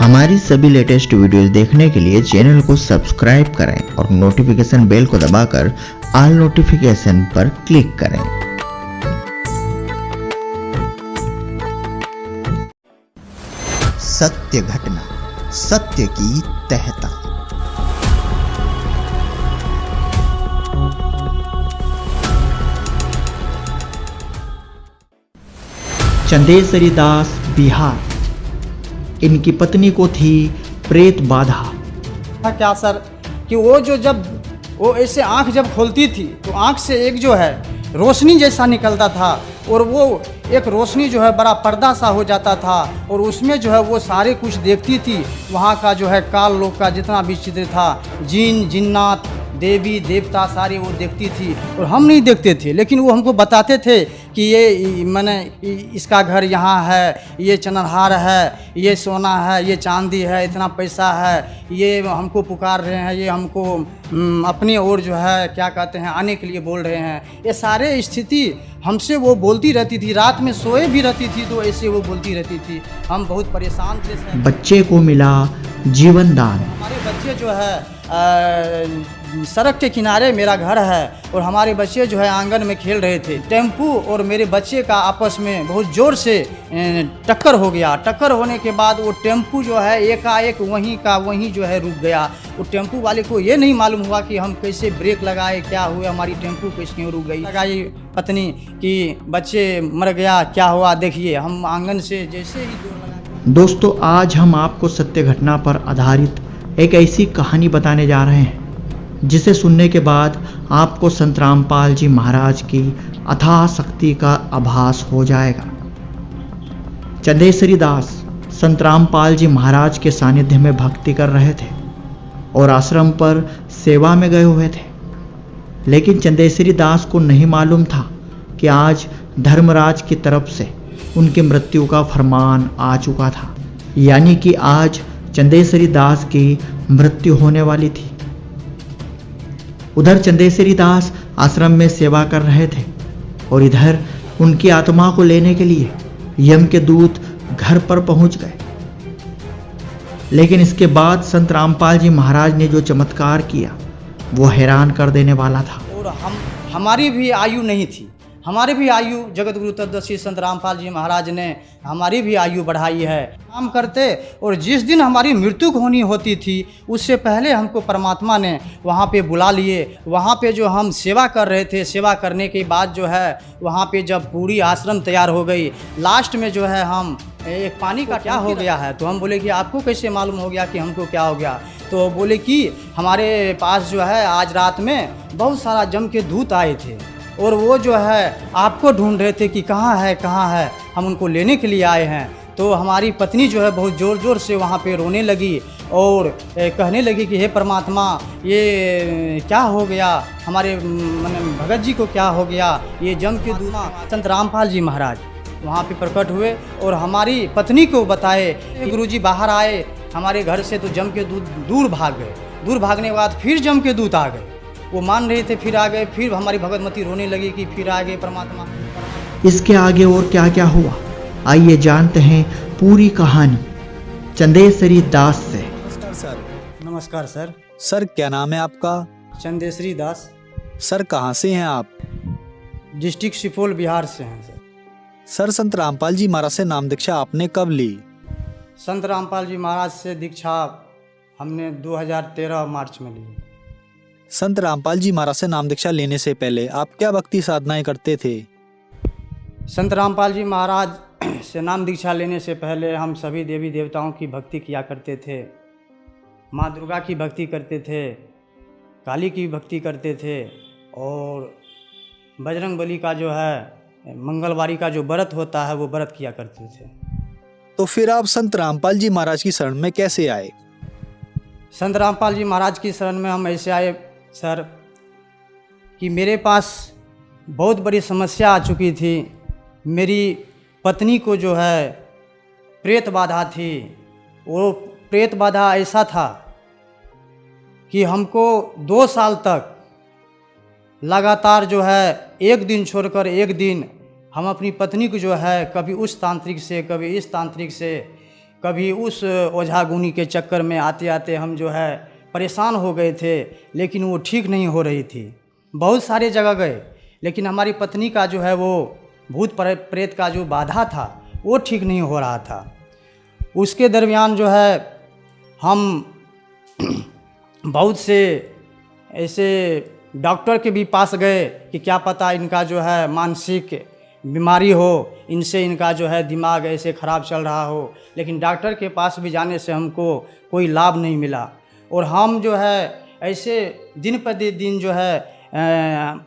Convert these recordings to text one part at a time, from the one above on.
हमारी सभी latest videos देखने के लिए चैनल को सब्सक्राइब करें और नोटिफिकेशन बेल को दबाकर ऑल नोटिफिकेशन पर क्लिक करें। सत्य घटना, सत्य की तहता। चंदेसरी दास बिहार। इनकी पत्नी को थी प्रेत बाधा। क्या सर कि वो जब वो ऐसे आंख जब खोलती थी तो आंख से एक जो है रोशनी जैसा निकलता था और वो एक रोशनी जो है बड़ा पर्दा सा हो जाता था और उसमें जो है वो सारे कुछ देखती थी। वहाँ का जो है काल लोक का जितना भी चित्र था, जिन जिन्नात देवी देवता सारे वो देखती थी और हम नहीं देखते थे, लेकिन वो हमको बताते थे कि ये मैंने इसका घर यहाँ है, ये चनरहार है, ये सोना है, ये चांदी है, इतना पैसा है, ये हमको पुकार रहे हैं, ये हमको अपनी ओर जो है क्या कहते हैं आने के लिए बोल रहे हैं। ये सारे स्थिति हमसे वो बोलती रहती थी, रात में सोए भी रहती थी तो ऐसे वो बोलती रहती थी। हम बहुत परेशान थे। बच्चे को मिला जीवन दान। हमारे बच्चे जो है सड़क के किनारे मेरा घर है और हमारे बच्चे जो है आंगन में खेल रहे थे। टेम्पू और मेरे बच्चे का आपस में बहुत ज़ोर से टक्कर हो गया। टक्कर होने के बाद वो टेम्पू जो है एकाएक वहीं का वहीं जो है रुक गया। वो टेम्पू वाले को ये नहीं मालूम हुआ कि हम कैसे ब्रेक लगाए, क्या हुआ, हमारी टेम्पू कैसे क्यों रुक गई। लगाई पत्नी कि बच्चे मर गया, क्या हुआ देखिए। हम आंगन से जैसे ही दूर लगा। दोस्तों, आज हम आपको सत्य घटना पर आधारित एक ऐसी कहानी बताने जा रहे हैं जिसे सुनने के बाद आपको संत रामपाल जी महाराज की अथाह शक्ति का आभास हो जाएगा। चंदेसरी दास संत रामपाल जी महाराज के सानिध्य में भक्ति कर रहे थे और आश्रम पर सेवा में गए हुए थे, लेकिन चंदेसरी दास को नहीं मालूम था कि आज धर्मराज की तरफ से उनकी मृत्यु का फरमान आ चुका था, यानी कि आज चंदेसरी दास की मृत्यु होने वाली थी। उधर चंदेसरी दास आश्रम में सेवा कर रहे थे और इधर उनकी आत्मा को लेने के लिए यम के दूत घर पर पहुंच गए। लेकिन इसके बाद संत रामपाल जी महाराज ने जो चमत्कार किया वो हैरान कर देने वाला था। और हमारी भी आयु नहीं थी, हमारी भी आयु जगत गुरु तत्वदर्शी संत रामपाल जी महाराज ने हमारी भी आयु बढ़ाई है। काम करते और जिस दिन हमारी मृत्यु होनी होती थी उससे पहले हमको परमात्मा ने वहाँ पे बुला लिए। वहाँ पे जो हम सेवा कर रहे थे, सेवा करने के बाद जो है वहाँ पे जब पूरी आश्रम तैयार हो गई, लास्ट में जो है हम एक पानी का क्या हो गया है, तो हम बोले कि आपको कैसे मालूम हो गया कि हमको क्या हो गया। तो बोले कि हमारे पास जो है आज रात में बहुत सारा जम के दूत आए थे और वो जो है आपको ढूंढ रहे थे कि कहाँ है, हम उनको लेने के लिए आए हैं। तो हमारी पत्नी जो है बहुत ज़ोर ज़ोर से वहाँ पे रोने लगी और कहने लगी कि हे परमात्मा, ये क्या हो गया, हमारे भगत जी को क्या हो गया, ये जम के दूत। संत रामपाल जी महाराज वहाँ पे प्रकट हुए और हमारी पत्नी को बताए। गुरुजी बाहर आए हमारे घर से तो जम के दूत दूर भाग गए। दूर भागने के बाद फिर जम के दूत आ गए, वो मान रहे थे, फिर आ गए। फिर हमारी भगवतमती रोने लगी कि फिर आ गए परमात्मा। इसके आगे और क्या क्या हुआ, आइए जानते हैं पूरी कहानी चंदेसरी दास से। नमस्कार सर। नमस्कार सर। सर क्या नाम है आपका? चंदेसरी दास। सर कहाँ से हैं आप? डिस्ट्रिक्ट सुपौल बिहार से हैं सर। सर संत रामपाल जी महाराज से नाम दीक्षा आपने कब ली? संत रामपाल जी महाराज से दीक्षा हमने 2013 मार्च में ली। संत रामपाल जी महाराज से नाम दीक्षा लेने से पहले आप क्या भक्ति साधनाएं करते थे? संत रामपाल जी महाराज से नाम दीक्षा लेने से पहले हम सभी देवी देवताओं की भक्ति किया करते थे। माँ दुर्गा की भक्ति करते थे, काली की भक्ति करते थे और बजरंग बली का जो है मंगलवारी का जो व्रत होता है वो व्रत किया करते थे। तो फिर आप संत रामपाल जी महाराज की शरण में कैसे आए? संत रामपाल जी महाराज की शरण में हम ऐसे आए सर कि मेरे पास बहुत बड़ी समस्या आ चुकी थी। मेरी पत्नी को जो है प्रेत बाधा थी। वो प्रेत बाधा ऐसा था कि हमको 2 साल तक लगातार जो है एक दिन छोड़कर एक दिन हम अपनी पत्नी को जो है कभी उस तांत्रिक से कभी इस तांत्रिक से कभी उस ओझा गुनी के चक्कर में आते आते हम जो है परेशान हो गए थे, लेकिन वो ठीक नहीं हो रही थी। बहुत सारे जगह गए, लेकिन हमारी पत्नी का जो है वो भूत प्रेत का जो बाधा था वो ठीक नहीं हो रहा था। उसके दरमियान जो है हम बहुत से ऐसे डॉक्टर के भी पास गए कि क्या पता इनका जो है मानसिक बीमारी हो, इनसे इनका जो है दिमाग ऐसे ख़राब चल रहा हो, लेकिन डॉक्टर के पास भी जाने से हमको कोई लाभ नहीं मिला। और हम जो है ऐसे दिन पर दिन जो है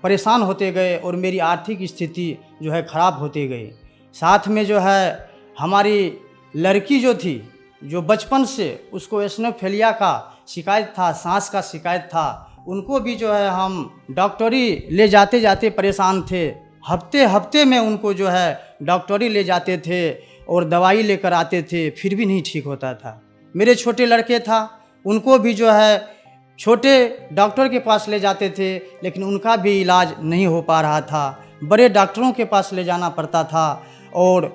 परेशान होते गए और मेरी आर्थिक स्थिति जो है ख़राब होती गई। साथ में जो है हमारी लड़की जो थी, जो बचपन से उसको एस्नोफेलिया का शिकायत था, सांस का शिकायत था, उनको भी जो है हम डॉक्टरी ले जाते जाते परेशान थे। हफ्ते हफ्ते में उनको जो है डॉक्टरी ले जाते थे और दवाई लेकर आते थे, फिर भी नहीं ठीक होता था। मेरे छोटे लड़के था, उनको भी जो है छोटे डॉक्टर के पास ले जाते थे, लेकिन उनका भी इलाज नहीं हो पा रहा था। बड़े डॉक्टरों के पास ले जाना पड़ता था और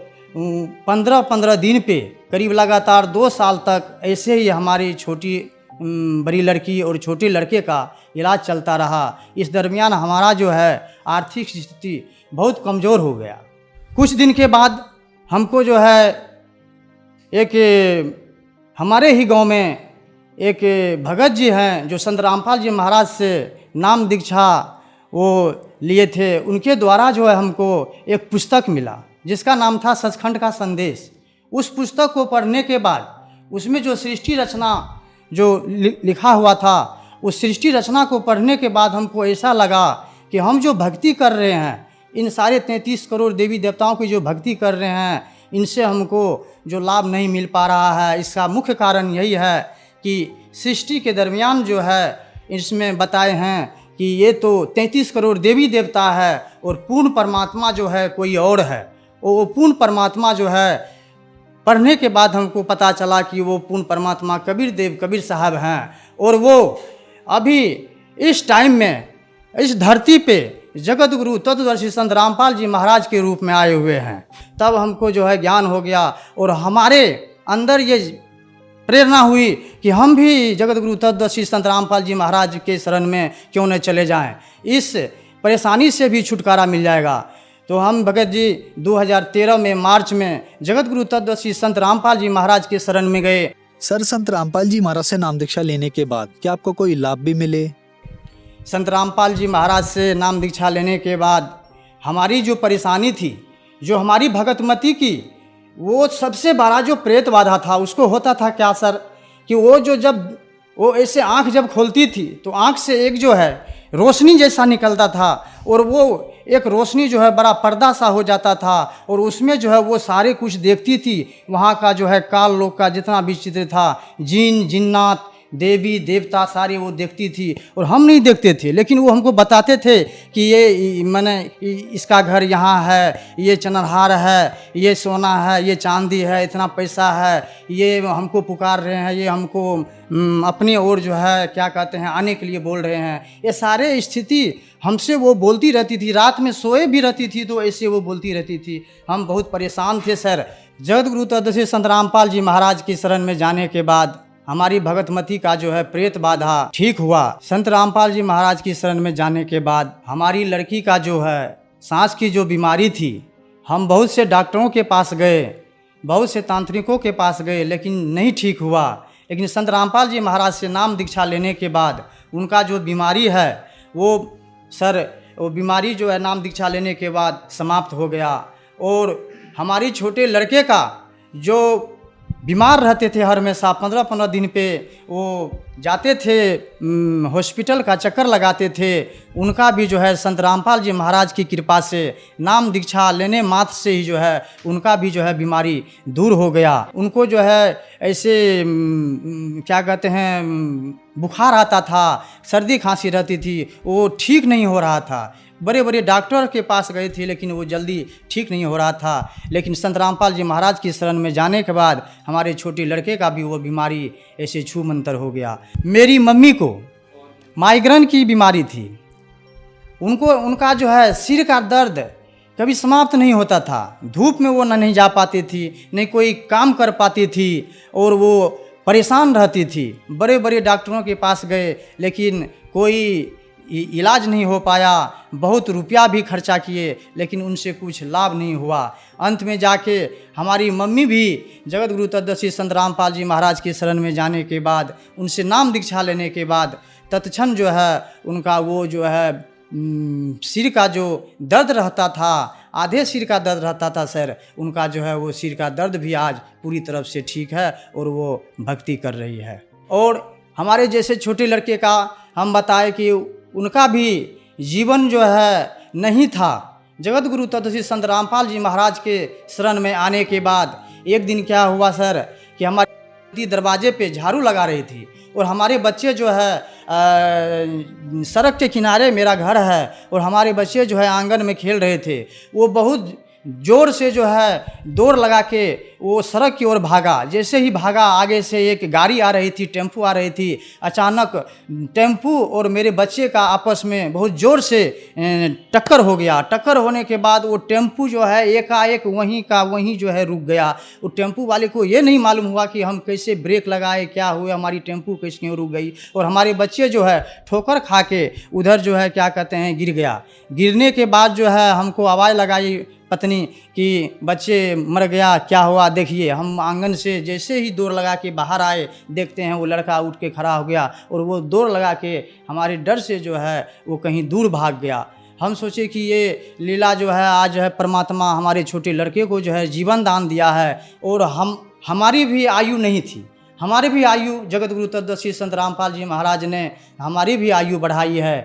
15-15 दिन पे करीब लगातार 2 साल तक ऐसे ही हमारी छोटी बड़ी लड़की और छोटे लड़के का इलाज चलता रहा। इस दरमियान हमारा जो है आर्थिक स्थिति बहुत कमज़ोर हो गया। कुछ दिन के बाद हमको जो है एक हमारे ही गांव में एक भगत जी हैं जो संत रामपाल जी महाराज से नाम दीक्षा वो लिए थे। उनके द्वारा जो है हमको एक पुस्तक मिला जिसका नाम था सचखंड का संदेश। उस पुस्तक को पढ़ने के बाद उसमें जो सृष्टि रचना जो लिखा हुआ था, उस सृष्टि रचना को पढ़ने के बाद हमको ऐसा लगा कि हम जो भक्ति कर रहे हैं, इन सारे 33 करोड़ देवी देवताओं की जो भक्ति कर रहे हैं, इनसे हमको जो लाभ नहीं मिल पा रहा है। इसका मुख्य कारण यही है कि सृष्टि के दरमियान जो है इसमें बताए हैं कि ये तो 33 करोड़ देवी देवता है और पूर्ण परमात्मा जो है कोई और है। वो पूर्ण परमात्मा जो है पढ़ने के बाद हमको पता चला कि वो पूर्ण परमात्मा कबीर साहब हैं और वो अभी इस टाइम में इस धरती पे जगत गुरु तत्वदर्शी संत रामपाल जी महाराज के रूप में आए हुए हैं। तब हमको जो है ज्ञान हो गया और हमारे अंदर ये प्रेरणा हुई कि हम भी जगत गुरु तत्वदर्शी संत रामपाल जी महाराज के शरण में क्यों न चले जाएं, इस परेशानी से भी छुटकारा मिल जाएगा। तो हम भगत जी 2013 में मार्च में जगत गुरु तत्वदर्शी संत रामपाल जी महाराज के शरण में गए। सर, संत रामपाल जी महाराज से नाम दीक्षा लेने के बाद क्या आपको कोई लाभ भी मिले? संत रामपाल जी महाराज से नाम दीक्षा लेने के बाद हमारी जो परेशानी थी, जो हमारी भगतमती की, वो सबसे बड़ा जो प्रेत बाधा था, उसको होता था क्या सर कि वो जब वो ऐसे आँख जब खोलती थी तो आँख से एक जो है रोशनी जैसा निकलता था और वो एक रोशनी जो है बड़ा पर्दा सा हो जाता था और उसमें जो है वो सारे कुछ देखती थी। वहाँ का जो है काल लोक का जितना भी चित्र था, जिन जिन्नात देवी देवता सारे वो देखती थी और हम नहीं देखते थे, लेकिन वो हमको बताते थे कि ये मैंने इसका घर यहाँ है, ये चनरहार है, ये सोना है, ये चांदी है, इतना पैसा है, ये हमको पुकार रहे हैं, ये हमको अपनी ओर जो है क्या कहते हैं आने के लिए बोल रहे हैं। ये सारे स्थिति हमसे वो बोलती रहती थी। रात में सोए भी रहती थी तो ऐसे वो बोलती रहती थी। हम बहुत परेशान थे सर। जगत गुरु तत्वदर्शी संत रामपाल जी महाराज की शरण में जाने के बाद हमारी भगतमती का जो है प्रेत बाधा ठीक हुआ। संत रामपाल जी महाराज की शरण में जाने के बाद हमारी लड़की का जो है सांस की जो बीमारी थी, हम बहुत से डॉक्टरों के पास गए, बहुत से तांत्रिकों के पास गए, लेकिन नहीं ठीक हुआ। लेकिन संत रामपाल जी महाराज से नाम दीक्षा लेने के बाद उनका जो बीमारी है वो सर वो बीमारी जो है नाम दीक्षा लेने के बाद समाप्त हो गया। और हमारी छोटे लड़के का जो बीमार रहते थे हर हमेशा 15-15 दिन पे वो जाते थे हॉस्पिटल का चक्कर लगाते थे, उनका भी जो है संत रामपाल जी महाराज की कृपा से नाम दीक्षा लेने मात्र से ही जो है उनका भी जो है बीमारी दूर हो गया। उनको जो है ऐसे क्या कहते हैं बुखार आता था, सर्दी खांसी रहती थी, वो ठीक नहीं हो रहा था। बड़े बड़े डॉक्टर के पास गए थे लेकिन वो जल्दी ठीक नहीं हो रहा था। लेकिन संत रामपाल जी महाराज की शरण में जाने के बाद हमारे छोटे लड़के का भी वो बीमारी ऐसे छू मंतर हो गया। मेरी मम्मी को माइग्रेन की बीमारी थी, उनका जो है सिर का दर्द कभी समाप्त नहीं होता था। धूप में वो नहीं जा पाती थी, नहीं कोई काम कर पाती थी और वो परेशान रहती थी। बड़े बड़े डॉक्टरों के पास गए लेकिन कोई इलाज नहीं हो पाया। बहुत रुपया भी खर्चा किए लेकिन उनसे कुछ लाभ नहीं हुआ। अंत में जाके हमारी मम्मी भी जगत गुरु तत्वदर्शी संत रामपाल जी महाराज के शरण में जाने के बाद, उनसे नाम दीक्षा लेने के बाद तत्क्षण जो है उनका वो जो है सिर का जो दर्द रहता था, आधे सिर का दर्द रहता था सर, उनका जो है वो सिर का दर्द भी आज पूरी तरफ से ठीक है और वो भक्ति कर रही है। और हमारे जैसे छोटे लड़के का हम बताए कि उनका भी जीवन जो है नहीं था। जगत गुरु तत्वदर्शी संत रामपाल जी महाराज के शरण में आने के बाद एक दिन क्या हुआ सर कि हमारे दरवाजे पे झाड़ू लगा रही थी और हमारे बच्चे जो है सड़क के किनारे मेरा घर है और हमारे बच्चे जो है आंगन में खेल रहे थे। वो बहुत ज़ोर से जो है दौड़ लगा के वो सड़क की ओर भागा। जैसे ही भागा आगे से एक गाड़ी आ रही थी, टेम्पू आ रही थी। अचानक टेम्पू और मेरे बच्चे का आपस में बहुत ज़ोर से टक्कर हो गया। टक्कर होने के बाद वो टेम्पू जो है एकाएक वहीं का वहीं जो है रुक गया। वो टेम्पू वाले को ये नहीं मालूम हुआ कि हम कैसे ब्रेक लगाए, क्या हुआ, हमारी टेम्पू कैसे क्यों रुक गई। और हमारे बच्चे जो है ठोकर खा के उधर जो है क्या कहते हैं गिर गया। गिरने के बाद जो है हमको आवाज़ लगाई पत्नी कि बच्चे मर गया, क्या हुआ देखिए। हम आंगन से जैसे ही दौड़ लगा के बाहर आए, देखते हैं वो लड़का उठ के खड़ा हो गया और वो दौड़ लगा के हमारे डर से जो है वो कहीं दूर भाग गया। हम सोचे कि ये लीला जो है आज है परमात्मा हमारे छोटे लड़के को जो है जीवन दान दिया है। और हमारी भी आयु नहीं थी, हमारी भी आयु जगत गुरु तत्वदर्शी संत रामपाल जी महाराज ने हमारी भी आयु बढ़ाई है।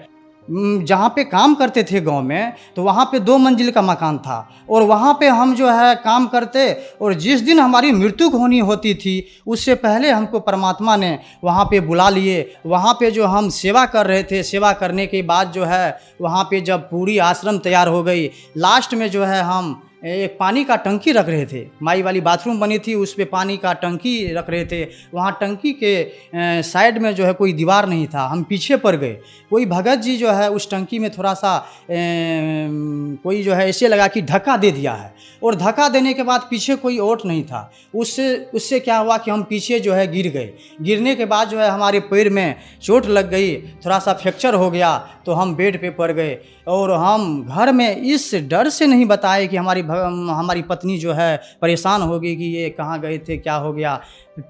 जहाँ पे काम करते थे गांव में तो वहाँ पे 2 मंजिल का मकान था और वहाँ पे हम जो है काम करते और जिस दिन हमारी मृत्यु होनी होती थी उससे पहले हमको परमात्मा ने वहाँ पे बुला लिए। वहाँ पे जो हम सेवा कर रहे थे, सेवा करने के बाद जो है वहाँ पे जब पूरी आश्रम तैयार हो गई, लास्ट में जो है हम एक पानी का टंकी रख रहे थे। माई वाली बाथरूम बनी थी, उस पे पानी का टंकी रख रहे थे। वहाँ टंकी के साइड में जो है कोई दीवार नहीं था, हम पीछे पड़ गए। कोई भगत जी जो है उस टंकी में थोड़ा सा कोई जो है ऐसे लगा कि धक्का दे दिया है और धक्का देने के बाद पीछे कोई ओट नहीं था। उससे क्या हुआ कि हम पीछे जो है गिर गए। गिरने के बाद जो है हमारे पैर में चोट लग गई, थोड़ा सा फ्रैक्चर हो गया तो हम बेड पे पड़ गए। और हम घर में इस डर से नहीं बताए कि हमारी पत्नी जो है परेशान होगी कि ये कहाँ गए थे, क्या हो गया।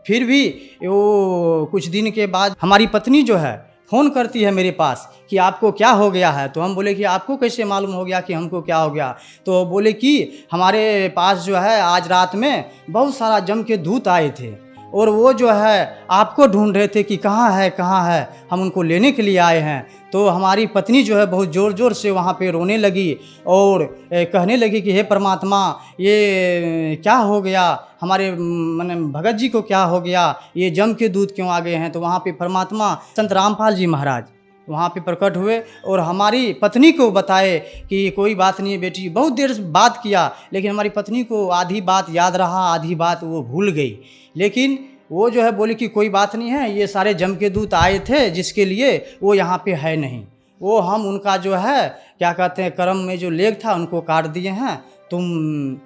फिर भी वो कुछ दिन के बाद हमारी पत्नी जो है फ़ोन करती है मेरे पास कि आपको क्या हो गया है। तो हम बोले कि आपको कैसे मालूम हो गया कि हमको क्या हो गया। तो बोले कि हमारे पास जो है आज रात में बहुत सारा जम के दूत आए थे और वो जो है आपको ढूंढ रहे थे कि कहाँ है, हम उनको लेने के लिए आए हैं। तो हमारी पत्नी जो है बहुत ज़ोर ज़ोर से वहाँ पे रोने लगी और कहने लगी कि हे परमात्मा ये क्या हो गया, हमारे माने भगत जी को क्या हो गया, ये जम के दूत क्यों आ गए हैं। तो वहाँ पे परमात्मा संत रामपाल जी महाराज वहाँ पे प्रकट हुए और हमारी पत्नी को बताए कि कोई बात नहीं है बेटी। बहुत देर बात किया लेकिन हमारी पत्नी को आधी बात याद रहा, आधी बात वो भूल गई। लेकिन वो जो है बोली कि कोई बात नहीं है, ये सारे जम के दूत आए थे जिसके लिए वो यहाँ पे है नहीं। वो हम उनका जो है क्या कहते हैं कर्म में जो लेग था उनको काट दिए हैं, तुम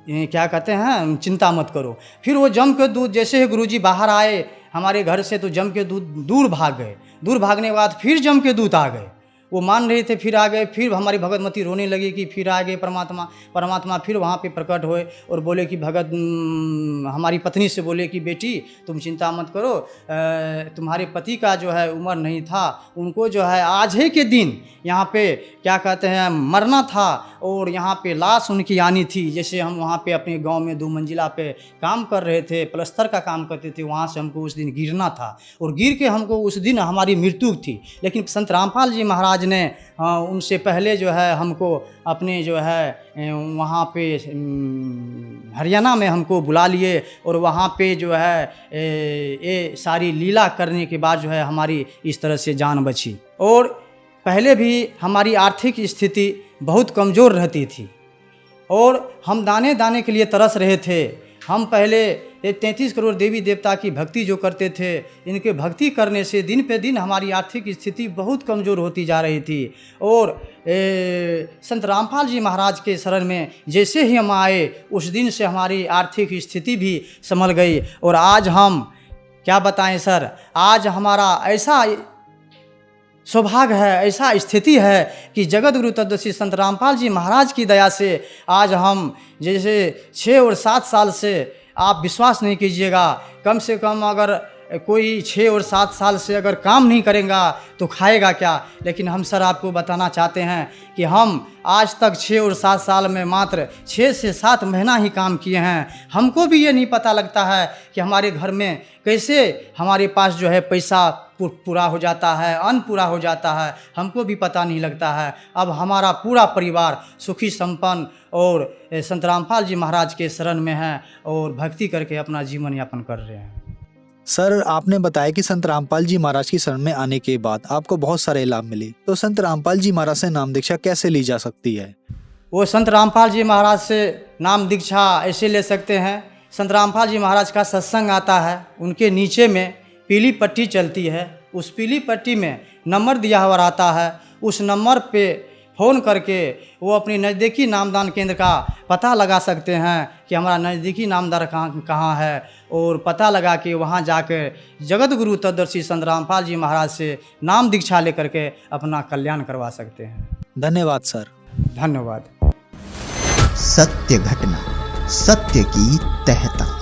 क्या कहते हैं चिंता मत करो। फिर वो जम के दूत जैसे ही गुरुजी बाहर आए हमारे घर से तो जम के दूत दूर भाग गए। दूर भागने के बाद फिर जम के दूत आ गए, वो मान रहे थे फिर आ गए। फिर हमारी भगतमती रोने लगी कि फिर आ गए परमात्मा फिर वहाँ पे प्रकट हुए और बोले कि भगत हमारी पत्नी से बोले कि बेटी तुम चिंता मत करो, तुम्हारे पति का जो है उम्र नहीं था, उनको जो है आज ही के दिन यहाँ पे क्या कहते हैं मरना था और यहाँ पे लाश उनकी आनी थी। जैसे हम वहाँ पे अपने गांव में 2 मंजिला पे काम कर रहे थे, प्लस्तर का काम करते थे, वहाँ से हमको उस दिन गिरना था और गिर के हमको उस दिन हमारी मृत्यु थी। लेकिन संत रामपाल जी महाराज ने उनसे पहले जो है हमको अपने जो है वहाँ पे हरियाणा में हमको बुला लिए और वहाँ पे जो है ये सारी लीला करने के बाद जो है हमारी इस तरह से जान बची। और पहले भी हमारी आर्थिक स्थिति बहुत कमज़ोर रहती थी और हम दाने दाने के लिए तरस रहे थे। हम पहले ये 33 करोड़ देवी देवता की भक्ति जो करते थे, इनके भक्ति करने से दिन पे दिन हमारी आर्थिक स्थिति बहुत कमज़ोर होती जा रही थी। और संत रामपाल जी महाराज के शरण में जैसे ही हम आए, उस दिन से हमारी आर्थिक स्थिति भी संभल गई। और आज हम क्या बताएं सर, आज हमारा ऐसा सौभाग्य है, ऐसा स्थिति है कि जगत गुरु तत्वदर्शी संत रामपाल जी महाराज की दया से आज हम जैसे 6 और 7 साल से, आप विश्वास नहीं कीजिएगा, कम से कम अगर कोई 6 और 7 साल से अगर काम नहीं करेगा तो खाएगा क्या। लेकिन हम सर आपको बताना चाहते हैं कि हम आज तक 6 और 7 साल में मात्र 6 से 7 महीना ही काम किए हैं। हमको भी ये नहीं पता लगता है कि हमारे घर में कैसे हमारे पास जो है पैसा पूरा हो जाता है, अन्न पूरा हो जाता है, हमको भी पता नहीं लगता है। अब हमारा पूरा परिवार सुखी संपन्न और संत रामपाल जी महाराज के शरण में है और भक्ति करके अपना जीवन यापन कर रहे हैं। सर, आपने बताया कि संत रामपाल जी महाराज की शरण में आने के बाद आपको बहुत सारे लाभ मिले, तो संत रामपाल जी महाराज से नाम दीक्षा कैसे ली जा सकती है? वो संत रामपाल जी महाराज से नाम दीक्षा ऐसे ले सकते हैं, संत रामपाल जी महाराज का सत्संग आता है, उनके नीचे में पीली पट्टी चलती है, उस पीली पट्टी में नंबर दिया हुआ रहता है, उस नंबर पे फ़ोन करके वो अपनी नज़दीकी नामदान केंद्र का पता लगा सकते हैं कि हमारा नज़दीकी नामदान कहाँ है, और पता लगा के वहाँ जाकर जगत गुरु तत्वदर्शी संत रामपाल जी महाराज से नाम दीक्षा लेकर के अपना कल्याण करवा सकते हैं। धन्यवाद सर। धन्यवाद। सत्य घटना, सत्य की तहता।